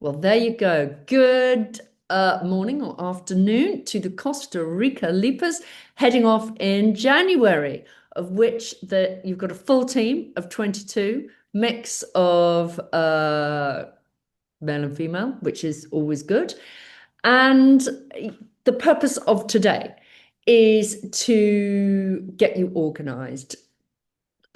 Well, there you go. Good morning or afternoon to the Costa Rica Leapers heading off in January, of which you've got a full team of 22, mix of male and female, which is always good. And the purpose of today is to get you organized,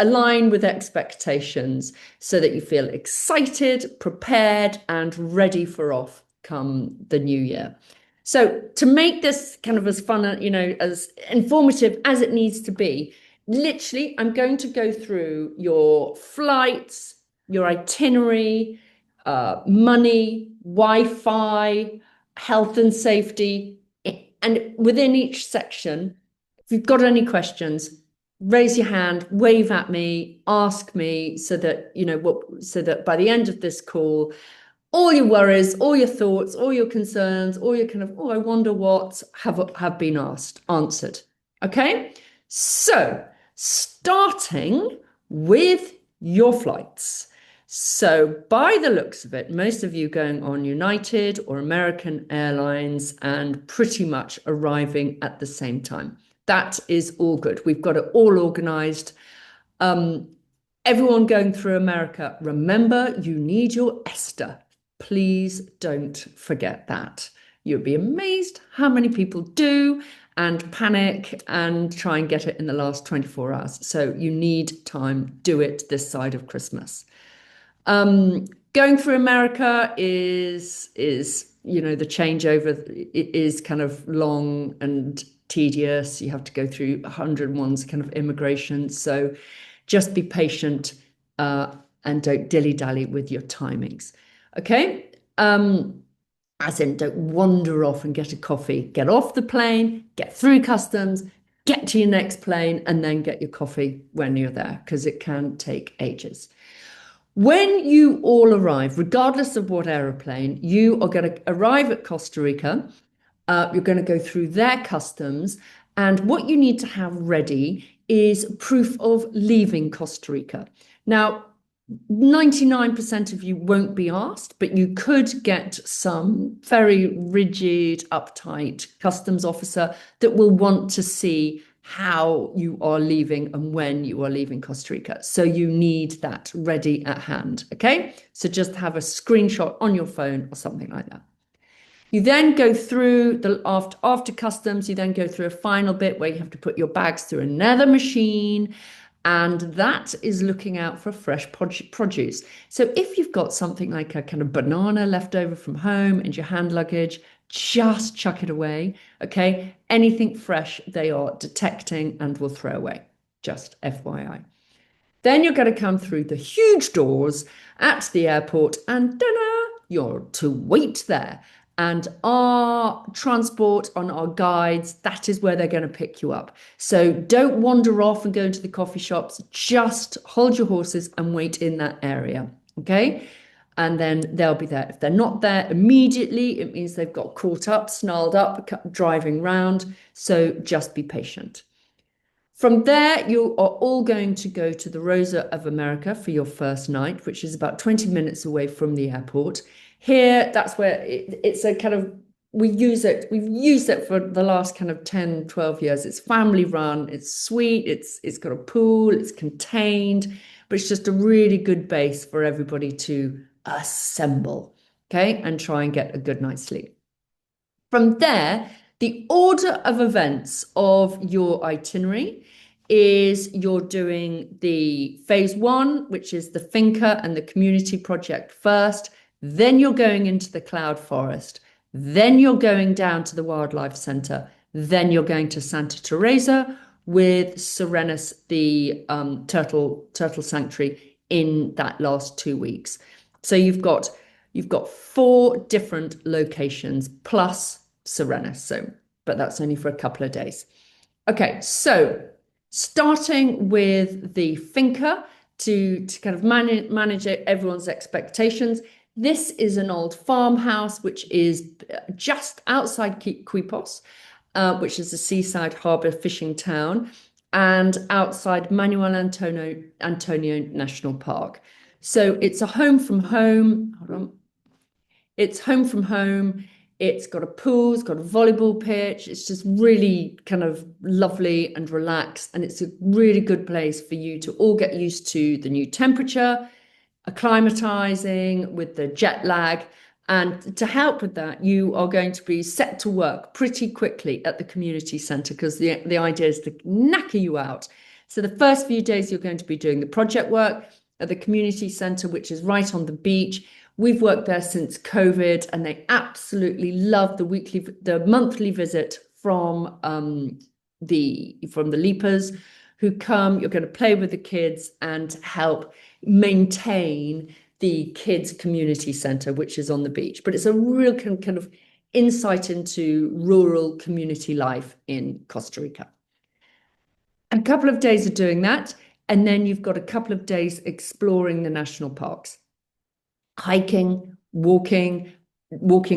align with expectations so that you feel excited, prepared, and ready for off come the new year. So to make this kind of as fun, as informative as it needs to be, literally, I'm going to go through your flights, your itinerary, money, Wi-Fi, health and safety, and within each section, if you've got any questions, raise your hand, wave at me, ask me so that so that by the end of this call, all your worries, all your thoughts, all your concerns, all your kind of, oh, I wonder what have been answered. Okay? So, starting with your flights. So, by the looks of it, most of you going on United or American Airlines and pretty much arriving at the same time. That is all good. We've got it all organized. Everyone going through America, remember, you need your ESTA. Please don't forget that. You'll be amazed how many people do and panic and try and get it in the last 24 hours. So you need time. Do it this side of Christmas. Going through America is the changeover. It is kind of long and tedious. You have to go through 101's kind of immigration. So just be patient and don't dilly-dally with your timings. Okay? As in, don't wander off and get a coffee. Get off the plane, get through customs, get to your next plane, and then get your coffee when you're there, because it can take ages. When you all arrive, regardless of what aeroplane, you are going to arrive at Costa Rica. You're going to go through their customs. And what you need to have ready is proof of leaving Costa Rica. Now, 99% of you won't be asked, but you could get some very rigid, uptight customs officer that will want to see how you are leaving and when you are leaving Costa Rica. So you need that ready at hand, okay? So just have a screenshot on your phone or something like that. You then go through after customs, you then go through a final bit where you have to put your bags through another machine, and that is looking out for fresh produce. So if you've got something like a kind of banana left over from home and your hand luggage, just chuck it away, okay? Anything fresh, they are detecting and will throw away, just FYI. Then you're going to come through the huge doors at the airport and you're to wait there. And our transport on our guides, that is where they're going to pick you up. So don't wander off and go into the coffee shops. Just hold your horses and wait in that area, okay? And then they'll be there. If they're not there immediately, it means they've got caught up, snarled up, driving round. So just be patient. From there, you are all going to go to the Rosa of America for your first night, which is about 20 minutes away from the airport. Here, that's where it's a kind of, we've used it for the last kind of 10, 12 years. It's family run, it's sweet, it's got a pool, it's contained, but it's just a really good base for everybody to assemble, okay, and try and get a good night's sleep. From there, the order of events of your itinerary is you're doing the phase one, which is the finca and the community project first. Then you're going into the cloud forest. Then you're going down to the wildlife center. Then you're going to Santa Teresa with Serenus, the turtle sanctuary, in that last 2 weeks. So you've got 4 different locations plus Serenus. So, but that's only for a couple of days. Okay, so starting with the finca to kind of manage everyone's expectations. This is an old farmhouse which is just outside Quepos, which is a seaside harbour fishing town, and outside Manuel Antonio National Park. So it's a home from home. Hold on. It's home from home. It's got a pool, it's got a volleyball pitch. It's just really kind of lovely and relaxed. And it's a really good place for you to all get used to the new temperature, acclimatizing with the jet lag. And to help with that, you are going to be set to work pretty quickly at the community centre because the idea is to knacker you out. So the first few days, you're going to be doing the project work at the community centre, which is right on the beach. We've worked there since COVID, and they absolutely love the monthly visit from the leapers who come. You're going to play with the kids and help maintain the kids community centre, which is on the beach. But it's a real kind of insight into rural community life in Costa Rica. A couple of days of doing that, and then you've got a couple of days exploring the national parks, hiking, walking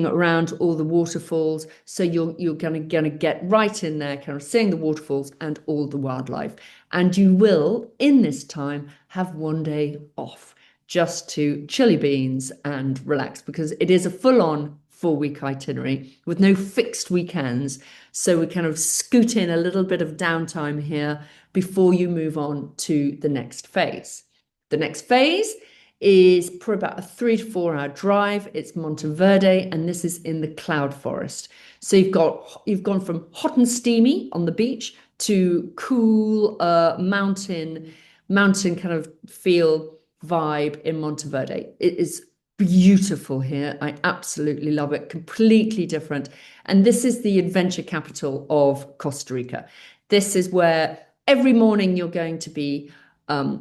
around all the waterfalls. So you're gonna get right in there, kind of seeing the waterfalls and all the wildlife. And you will, in this time, have one day off just to chili beans and relax, because it is a full-on 4-week itinerary with no fixed weekends. So we kind of scoot in a little bit of downtime here before you move on to the next phase. The next phase is for about a 3 to 4 hour drive. It's Monteverde, and this is in the cloud forest. So you've gone from hot and steamy on the beach to cool mountain kind of feel vibe in Monteverde. It is beautiful here. I absolutely love it. Completely different. And this is the adventure capital of Costa Rica. This is where every morning you're going to be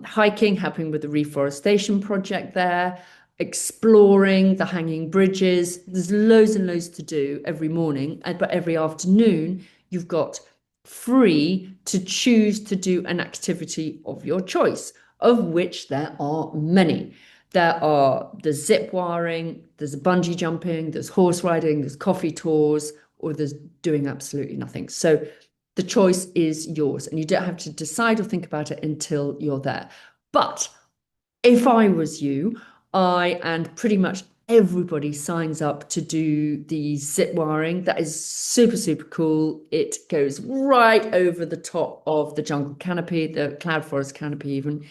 hiking, helping with the reforestation project there, exploring the hanging bridges. There's loads and loads to do every morning, but every afternoon you've got free to choose to do an activity of your choice, of which there are many. There's zip wiring, there's bungee jumping, there's horse riding, there's coffee tours, or there's doing absolutely nothing. So the choice is yours, and you don't have to decide or think about it until you're there. But if I was you, and pretty much everybody signs up to do the zip wiring. That is super, super cool. It goes right over the top of the jungle canopy, the cloud forest canopy even.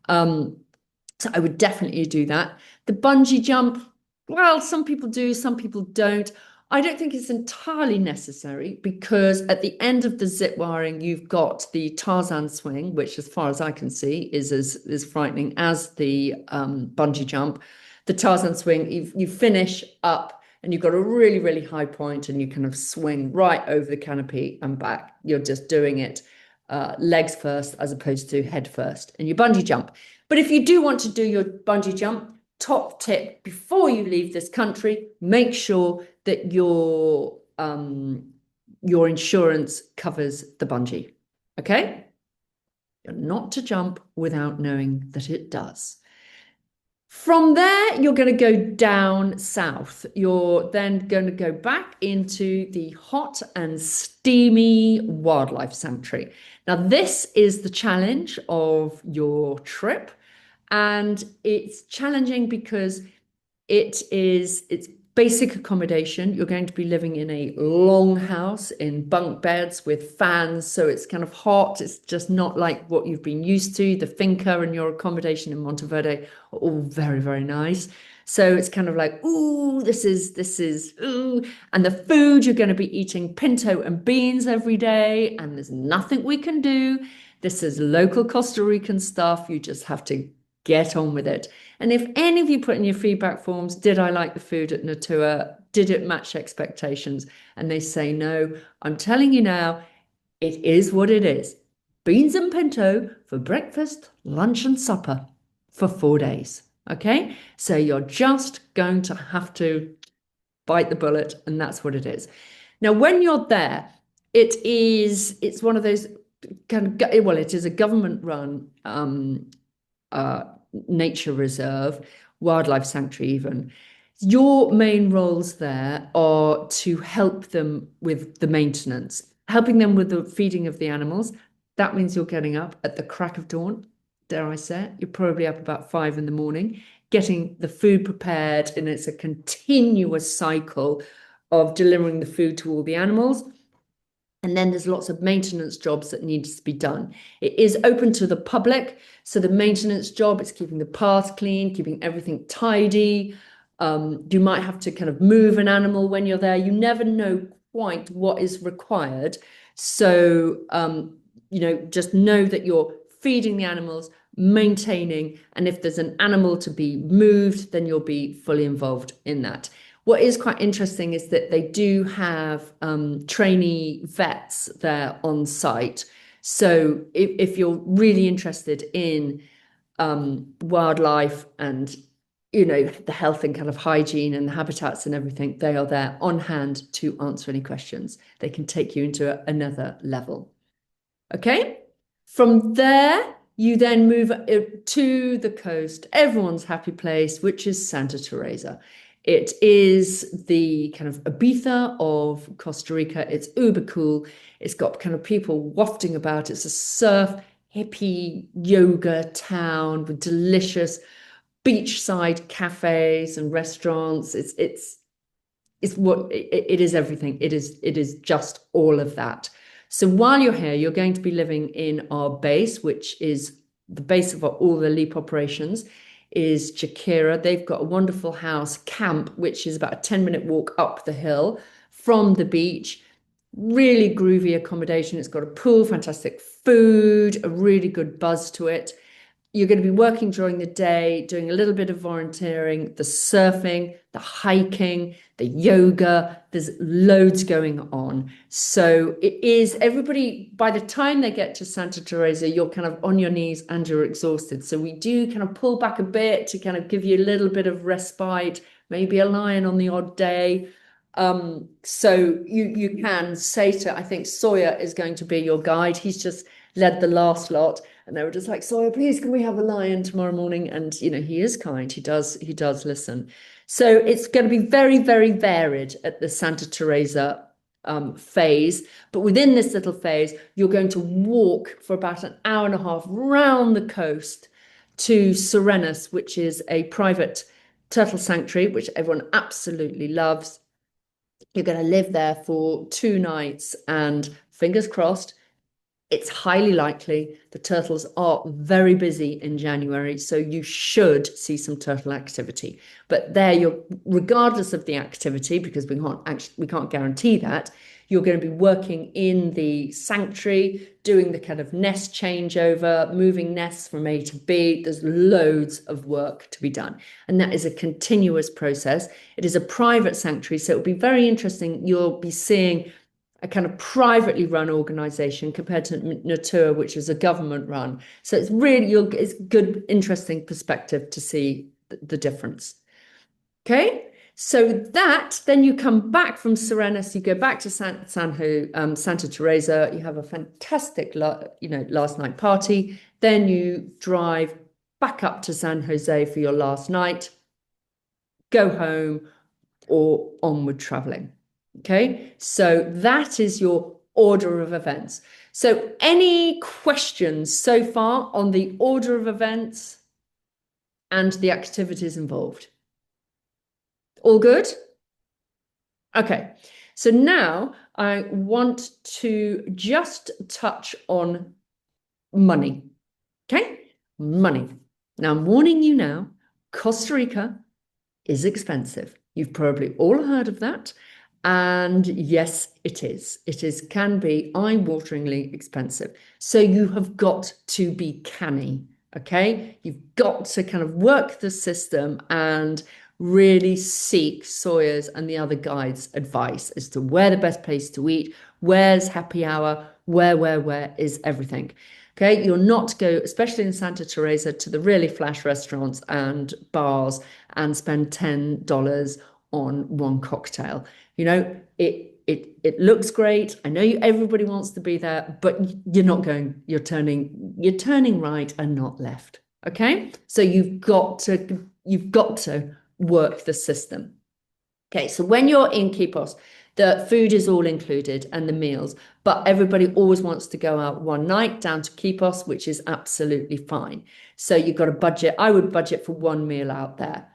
So I would definitely do that. The bungee jump, well, some people do, some people don't. I don't think it's entirely necessary, because at the end of the zip wiring, you've got the Tarzan swing, which, as far as I can see, is as frightening as the bungee jump. The Tarzan swing, you finish up and you've got a really, really high point, and you kind of swing right over the canopy and back. You're just doing it legs first as opposed to head first, and you bungee jump. But if you do want to do your bungee jump, top tip, before you leave this country, make sure that your insurance covers the bungee. Okay? You're not to jump without knowing that it does. From there, you're going to go down south. You're then going to go back into the hot and steamy wildlife sanctuary. Now, this is the challenge of your trip. And it's challenging because it's basic accommodation. You're going to be living in a long house in bunk beds with fans. So it's kind of hot. It's just not like what you've been used to. The finca and your accommodation in Monteverde are all very, very nice. So it's kind of like, ooh, this is, ooh. And the food, you're going to be eating pinto and beans every day. And there's nothing we can do. This is local Costa Rican stuff. You just have to get on with it. And if any of you put in your feedback forms, did I like the food at Natuwa? Did it match expectations? And they say no, I'm telling you now, it is what it is. Beans and pinto for breakfast, lunch, and supper for 4 days. Okay? So you're just going to have to bite the bullet, and that's what it is. Now, when you're there, it's one of those kind of, well, it is a government-run nature reserve, wildlife sanctuary even. Your main roles there are to help them with the maintenance, helping them with the feeding of the animals. That means you're getting up at the crack of dawn, dare I say it. You're probably up about 5 in the morning, getting the food prepared, and it's a continuous cycle of delivering the food to all the animals. And then there's lots of maintenance jobs that needs to be done. It is open to the public. So the maintenance job is keeping the paths clean, keeping everything tidy. You might have to kind of move an animal when you're there. You never know quite what is required. So, just know that you're feeding the animals, maintaining, and if there's an animal to be moved, then you'll be fully involved in that. What is quite interesting is that they do have trainee vets there on site. So if you're really interested in wildlife and the health and kind of hygiene and the habitats and everything, they are there on hand to answer any questions. They can take you into another level. Okay. From there, you then move to the coast, everyone's happy place, which is Santa Teresa. It is the kind of Ibiza of Costa Rica. It's uber cool. It's got kind of people wafting about. It's a surf, hippie, yoga town with delicious beachside cafes and restaurants. It's what it is everything. It is just all of that. So while you're here, you're going to be living in our base, which is the base of all the LEAP operations, is Jakira. They've got a wonderful house camp, which is about a 10-minute walk up the hill from the beach. Really groovy accommodation. It's got a pool, fantastic food, a really good buzz to it. You're going to be working during the day, doing a little bit of volunteering, the surfing, the hiking, the yoga. There's loads going on. So it is everybody, by the time they get to Santa Teresa, you're kind of on your knees and you're exhausted. So we do kind of pull back a bit to kind of give you a little bit of respite, maybe a lion on the odd day. So you can say to, I think Sawyer is going to be your guide. He's just led the last lot. And they were just like, Sawyer, please, can we have a lion tomorrow morning? And, he is kind. He does listen. So it's going to be very, very varied at the Santa Teresa phase. But within this little phase, you're going to walk for about an hour and a half round the coast to Serenas, which is a private turtle sanctuary, which everyone absolutely loves. You're going to live there for 2 nights, and fingers crossed, it's highly likely the turtles are very busy in January, so you should see some turtle activity. But there, regardless of the activity, because we can't guarantee that, you're going to be working in the sanctuary, doing the kind of nest changeover, moving nests from A to B. There's loads of work to be done, and that is a continuous process. It is a private sanctuary, so it'll be very interesting. You'll be seeing a kind of privately run organization compared to Natuwa, which is a government run. So it's really, it's good, interesting perspective to see the difference. Okay. So then you come back from Serenas, you go back to Santa Teresa, you have a fantastic, last night party. Then you drive back up to San Jose for your last night, go home, or onward traveling. Okay, so that is your order of events. So any questions so far on the order of events and the activities involved? All good? Okay, so now I want to just touch on money. Okay, money. Now I'm warning you now, Costa Rica is expensive. You've probably all heard of that. And yes, it is. Can be eye-wateringly expensive. So you have got to be canny, okay? You've got to kind of work the system and really seek Sawyer's and the other guides' advice as to where the best place to eat, where's happy hour, where is everything. Okay, you'll not go, especially in Santa Teresa, to the really flash restaurants and bars and spend $10 on one cocktail. It looks great. I know everybody wants to be there, but you're not going. You're turning right and not left. Okay, so you've got to work the system. Okay, so when you're in Quepos, The food is all included and the meals, but everybody always wants to go out one night down to Quepos, which is absolutely fine. So you've got a budget. I would budget for one meal out there.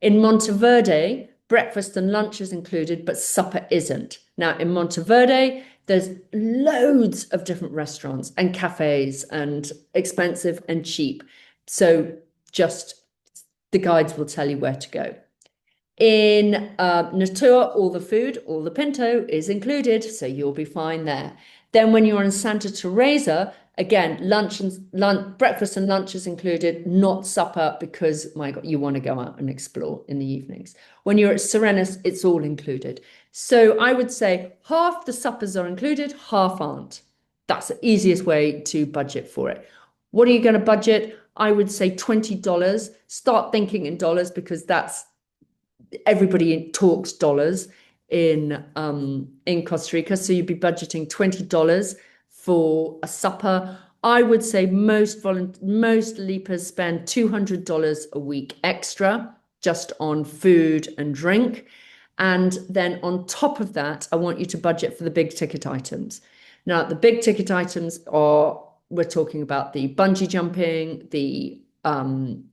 In Monteverde, breakfast and lunch is included, but supper isn't. Now, in Monteverde, there's loads of different restaurants and cafes and expensive and cheap. So just the guides will tell you where to go. In Natura, all the food, all the pinto is included, so you'll be fine there. Then when you're in Santa Teresa, again, breakfast and lunch is included, not supper, because, my God, you want to go out and explore in the evenings. When you're at Serenas, it's all included. So I would say half the suppers are included, half aren't. That's the easiest way to budget for it. What are you going to budget? I would say $20. Start thinking in dollars, because that's everybody talks dollars in Costa Rica. So you'd be budgeting $20 for a supper. I would say most leapers spend $200 a week extra just on food and drink. And then on top of that, I want you to budget for the big ticket items. Now, the big ticket items are, we're talking about the bungee jumping, the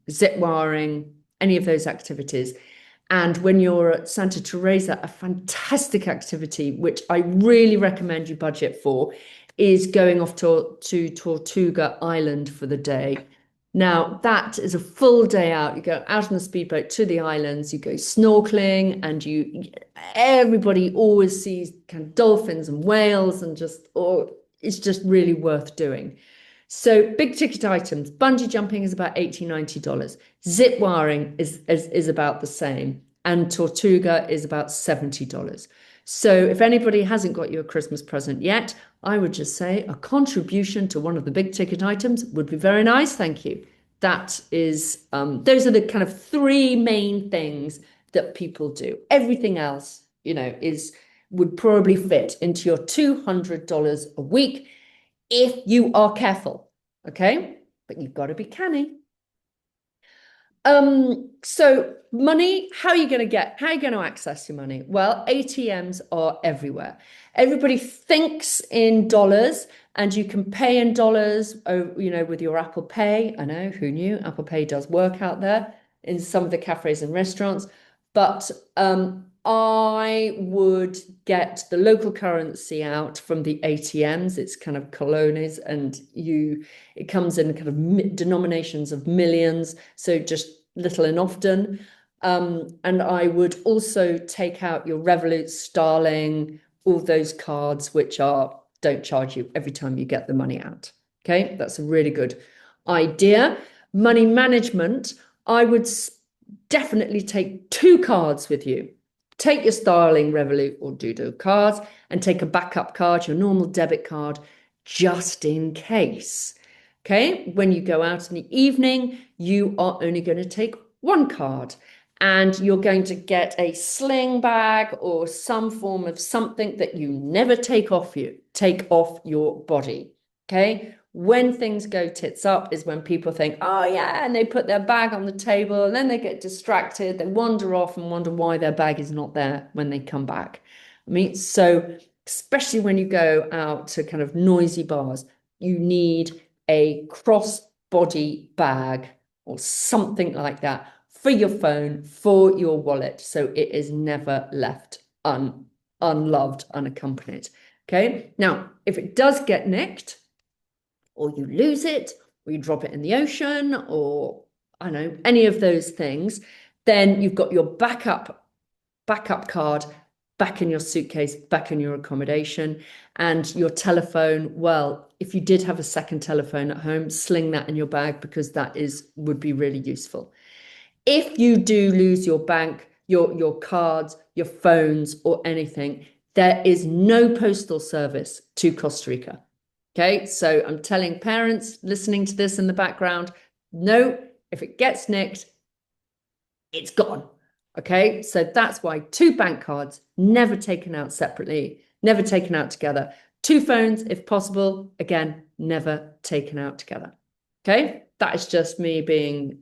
zip wiring, any of those activities. And when you're at Santa Teresa, a fantastic activity, which I really recommend you budget for, is going off to Tortuga Island for the day. Now, that is a full day out. You go out on the speedboat to the islands, you go snorkeling, and everybody always sees kind of dolphins and whales, and it's just really worth doing. So big ticket items, bungee jumping is about $80, $90. Zip wiring is about the same. And Tortuga is about $70. So if anybody hasn't got you a Christmas present yet, I would just say a contribution to one of the big ticket items would be very nice. Thank you. That is, those are the kind of three main things that people do. Everything else, would probably fit into your $200 a week, if you are careful, okay? But you've got to be canny. So money, how are you going to access your money? Well, ATMs are everywhere. Everybody thinks in dollars, and you can pay in dollars, with your Apple Pay. I know, who knew? Apple Pay does work out there in some of the cafes and restaurants. But I would get the local currency out from the ATMs. It's kind of colones, and it comes in kind of denominations of millions, so just little and often. And I would also take out your Revolut, Starling, all those cards which don't charge you every time you get the money out. Okay, that's a really good idea. Money management, I would definitely take 2 cards with you. Take your Starling, Revolut, or Doodle cards, and take a backup card, your normal debit card, just in case. Okay, when you go out in the evening, you are only going to take 1 card, and you're going to get a sling bag or some form of something that you never take off your body. Okay, when things go tits up is when people think, oh yeah, and they put their bag on the table, and then they get distracted, they wander off and wonder why their bag is not there when they come back. I mean, so especially when you go out to kind of noisy bars, you need a cross-body bag or something like that for your phone, for your wallet, so it is never left unloved, unaccompanied. Okay, now if it does get nicked, or you lose it, or you drop it in the ocean, or I don't know, any of those things, then you've got your backup card back in your suitcase, back in your accommodation, and your telephone. Well, if you did have a second telephone at home, sling that in your bag, because that would be really useful. If you do lose your bank, your cards, your phones, or anything, there is no postal service to Costa Rica. Okay, so I'm telling parents listening to this in the background, no, if it gets nicked, it's gone. Okay, so that's why 2 bank cards, never taken out separately, never taken out together. 2 phones, if possible, again, never taken out together. Okay, that is just me being,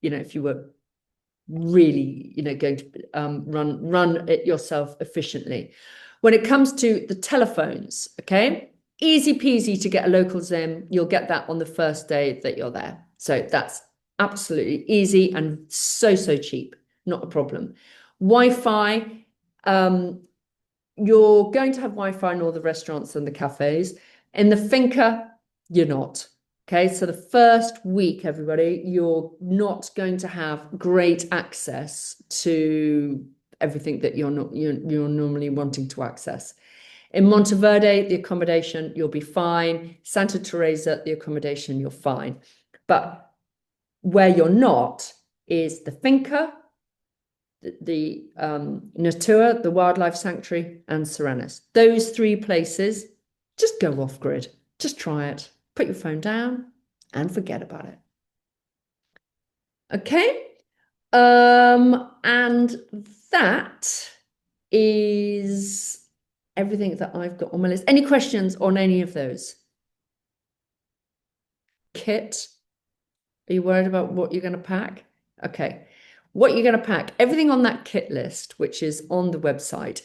if you were really, going to run it yourself efficiently. When it comes to the telephones, okay, easy peasy to get a local SIM. You'll get that on the first day that you're there. So that's absolutely easy and so cheap, not a problem. Wi-Fi, you're going to have Wi-Fi in all the restaurants and the cafes. In the finca, you're not. Okay, so the first week, everybody, you're not going to have great access to everything that you're normally wanting to access. In Monteverde, the accommodation, you'll be fine. Santa Teresa, the accommodation, you're fine. But where you're not is the finca, the Natuwa, the wildlife sanctuary, and Serenas. Those three places, just go off grid. Just try it. Put your phone down and forget about it. Okay. And that is everything that I've got on my list. Any questions on any of those? Kit, are you worried about what you're going to pack? Okay. What you're going to pack, everything on that kit list, which is on the website,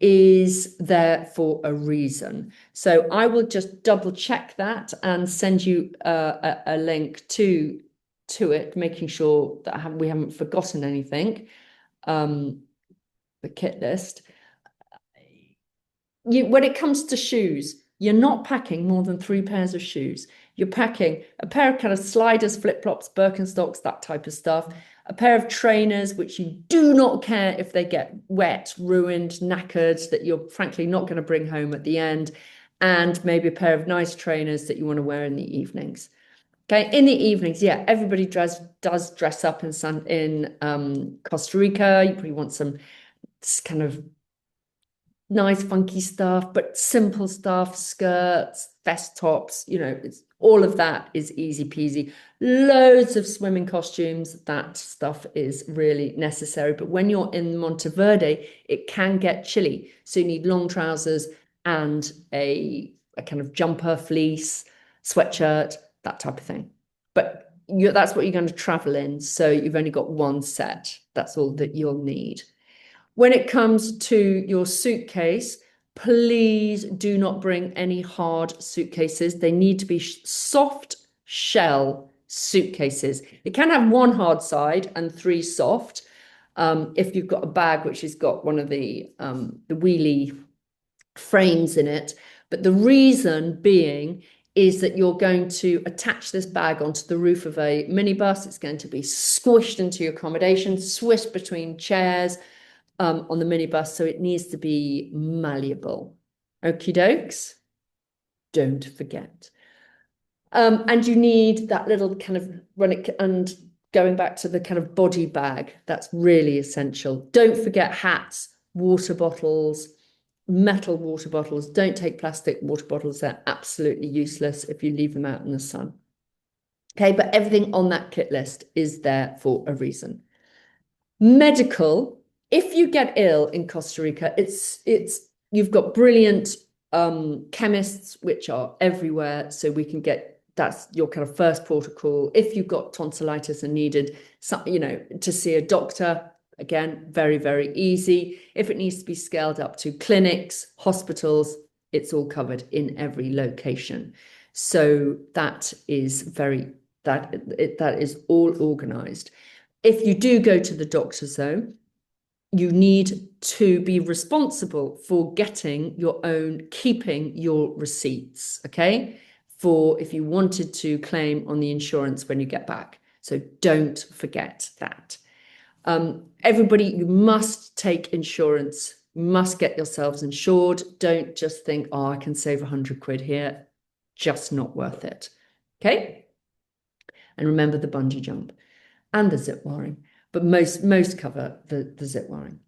is there for a reason. So I will just double check that and send you a link to it, making sure that we haven't forgotten anything. The kit list. When it comes to shoes, you're not packing more than 3 pairs of shoes. You're packing a pair of kind of sliders, flip-flops, Birkenstocks, that type of stuff, a pair of trainers, which you do not care if they get wet, ruined, knackered, that you're frankly not going to bring home at the end, and maybe a pair of nice trainers that you want to wear in the evenings. Okay, in the evenings, yeah, everybody does dress up in Costa Rica. You probably want some kind of nice funky stuff, but simple stuff, skirts, vest tops, it's all of that is easy peasy. Loads of swimming costumes, that stuff is really necessary. But when you're in Monteverde, it can get chilly. So you need long trousers and a kind of jumper, fleece, sweatshirt, that type of thing. But that's what you're going to travel in. So you've only got one set. That's all that you'll need. When it comes to your suitcase, please do not bring any hard suitcases. They need to be soft shell suitcases. It can have one hard side and 3 soft. If you've got a bag which has got one of the wheelie frames in it. But the reason being is that you're going to attach this bag onto the roof of a minibus. It's going to be squished into your accommodation, swished between chairs, on the minibus, so it needs to be malleable. Okie dokes. Don't forget. And you need that little kind of and going back to the kind of body bag, that's really essential. Don't forget hats, water bottles, metal water bottles. Don't take plastic water bottles. They're absolutely useless if you leave them out in the sun. Okay, but everything on that kit list is there for a reason. Medical, if you get ill in Costa Rica, you've got brilliant chemists which are everywhere, so we can get, that's your kind of first port of call. If you've got tonsillitis and needed to see a doctor, again, very, very easy. If it needs to be scaled up to clinics, hospitals, it's all covered in every location. So that is that is all organized. If you do go to the doctors, though, you need to be responsible for keeping your receipts, okay? For if you wanted to claim on the insurance when you get back. So don't forget that. Everybody, you must take insurance, must get yourselves insured. Don't just think, oh, I can save 100 quid here. Just not worth it, okay? And remember the bungee jump and the zip wiring, but most cover the zip wiring.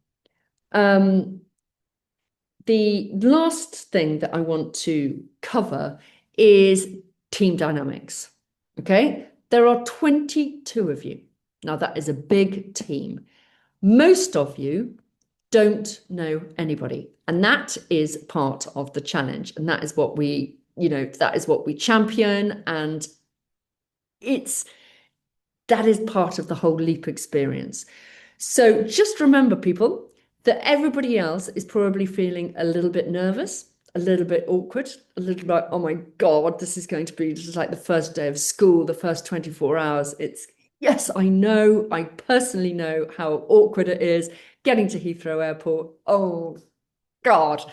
The last thing that I want to cover is team dynamics. Okay, there are 22 of you. Now that is a big team. Most of you don't know anybody, and that is part of the challenge, and that is what we champion, and that is part of the whole leap experience. So just remember, people, that everybody else is probably feeling a little bit nervous, a little bit awkward, a little bit, oh my God, this is going to be just like the first day of school, the first 24 hours. Yes, I know, I personally know how awkward it is getting to Heathrow Airport. Oh God.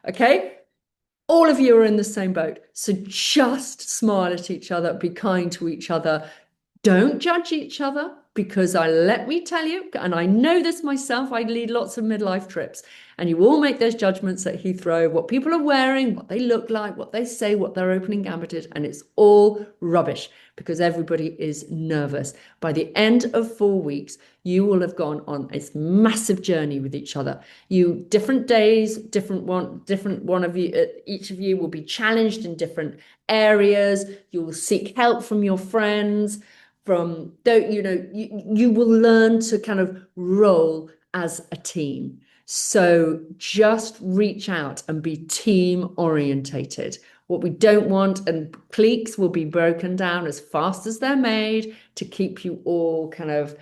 Okay. All of you are in the same boat. So just smile at each other, be kind to each other. Don't judge each other because let me tell you, and I know this myself, I lead lots of midlife trips, and you all make those judgments at Heathrow, what people are wearing, what they look like, what they say, what their opening gambit is, and it's all rubbish because everybody is nervous. By the end of 4 weeks, you will have gone on this massive journey with each other. You different days, different one of you, each of you will be challenged in different areas. You will seek help from your friends from don't you will learn to kind of roll as a team. So just reach out and be team orientated. What we don't want, and cliques will be broken down as fast as they're made to keep you all kind of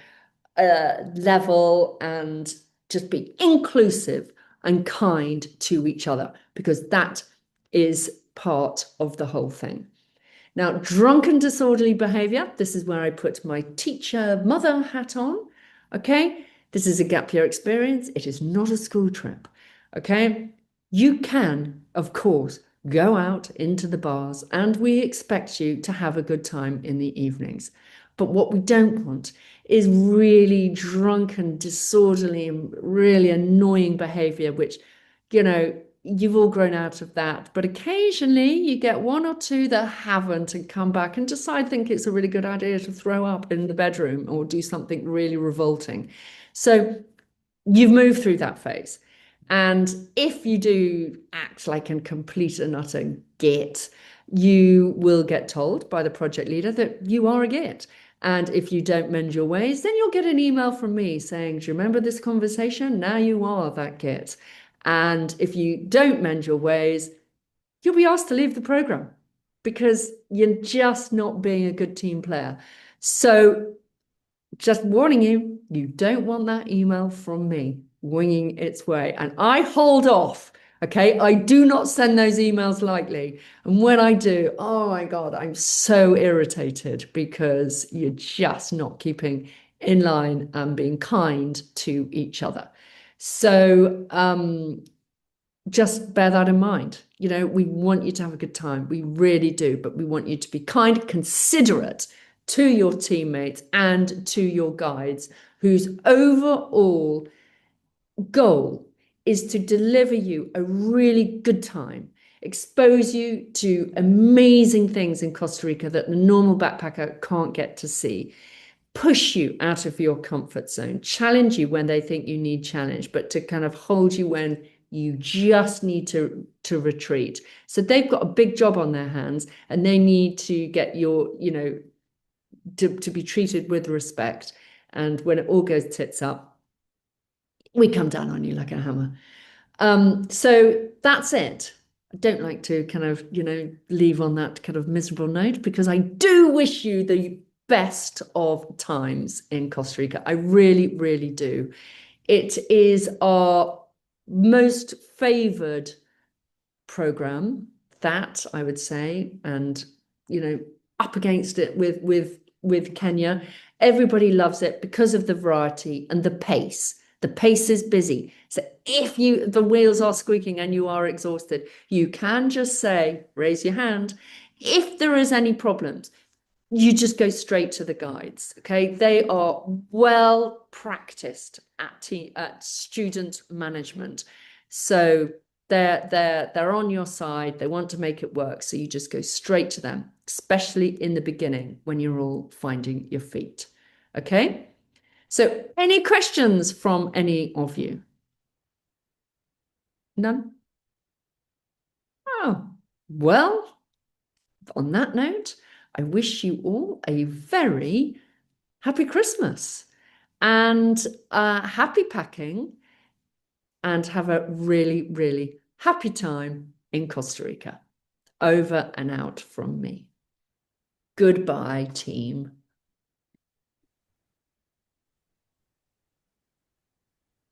level and just be inclusive and kind to each other because that is part of the whole thing. Now, drunken disorderly behavior, this is where I put my teacher mother hat on. Okay. This is a gap year experience. It is not a school trip. Okay. You can, of course, go out into the bars and we expect you to have a good time in the evenings. But what we don't want is really drunken, disorderly, and really annoying behavior, which, you've all grown out of that. But occasionally you get one or two that haven't and come back and decide, think it's a really good idea to throw up in the bedroom or do something really revolting. So you've moved through that phase. And if you do act like a complete and utter git, you will get told by the project leader that you are a git. And if you don't mend your ways, then you'll get an email from me saying, do you remember this conversation? Now you are that git. And if you don't mend your ways, you'll be asked to leave the program because you're just not being a good team player. So just warning you, you don't want that email from me winging its way. And I hold off. Okay. I do not send those emails lightly. And when I do, oh my God, I'm so irritated because you're just not keeping in line and being kind to each other. So just bear that in mind. We want you to have a good time. We really do, but we want you to be kind, considerate to your teammates and to your guides, whose overall goal is to deliver you a really good time, expose you to amazing things in Costa Rica that the normal backpacker can't get to see, push you out of your comfort zone, challenge you when they think you need challenge, but to kind of hold you when you just need to retreat. So they've got a big job on their hands and they need to get to be treated with respect. And when it all goes tits up, we come down on you like a hammer. So that's it. I don't like to kind of, leave on that kind of miserable note because I do wish you the best of times in Costa Rica. I really, really do. It is our most favored program, that I would say, and up against it with Kenya. Everybody loves it because of the variety and the pace. The pace is busy. So if the wheels are squeaking and you are exhausted, you can just say, raise your hand. If there is any problems, you just go straight to the guides. Okay, they are well practiced at student management, so they're on your side. They want to make it work, so you just go straight to them, especially in the beginning when you're all finding your feet. Okay, so any questions from any of you? None? Oh, well, on that note, I wish you all a very happy Christmas and happy packing and have a really, really happy time in Costa Rica. Over and out from me. Goodbye, team.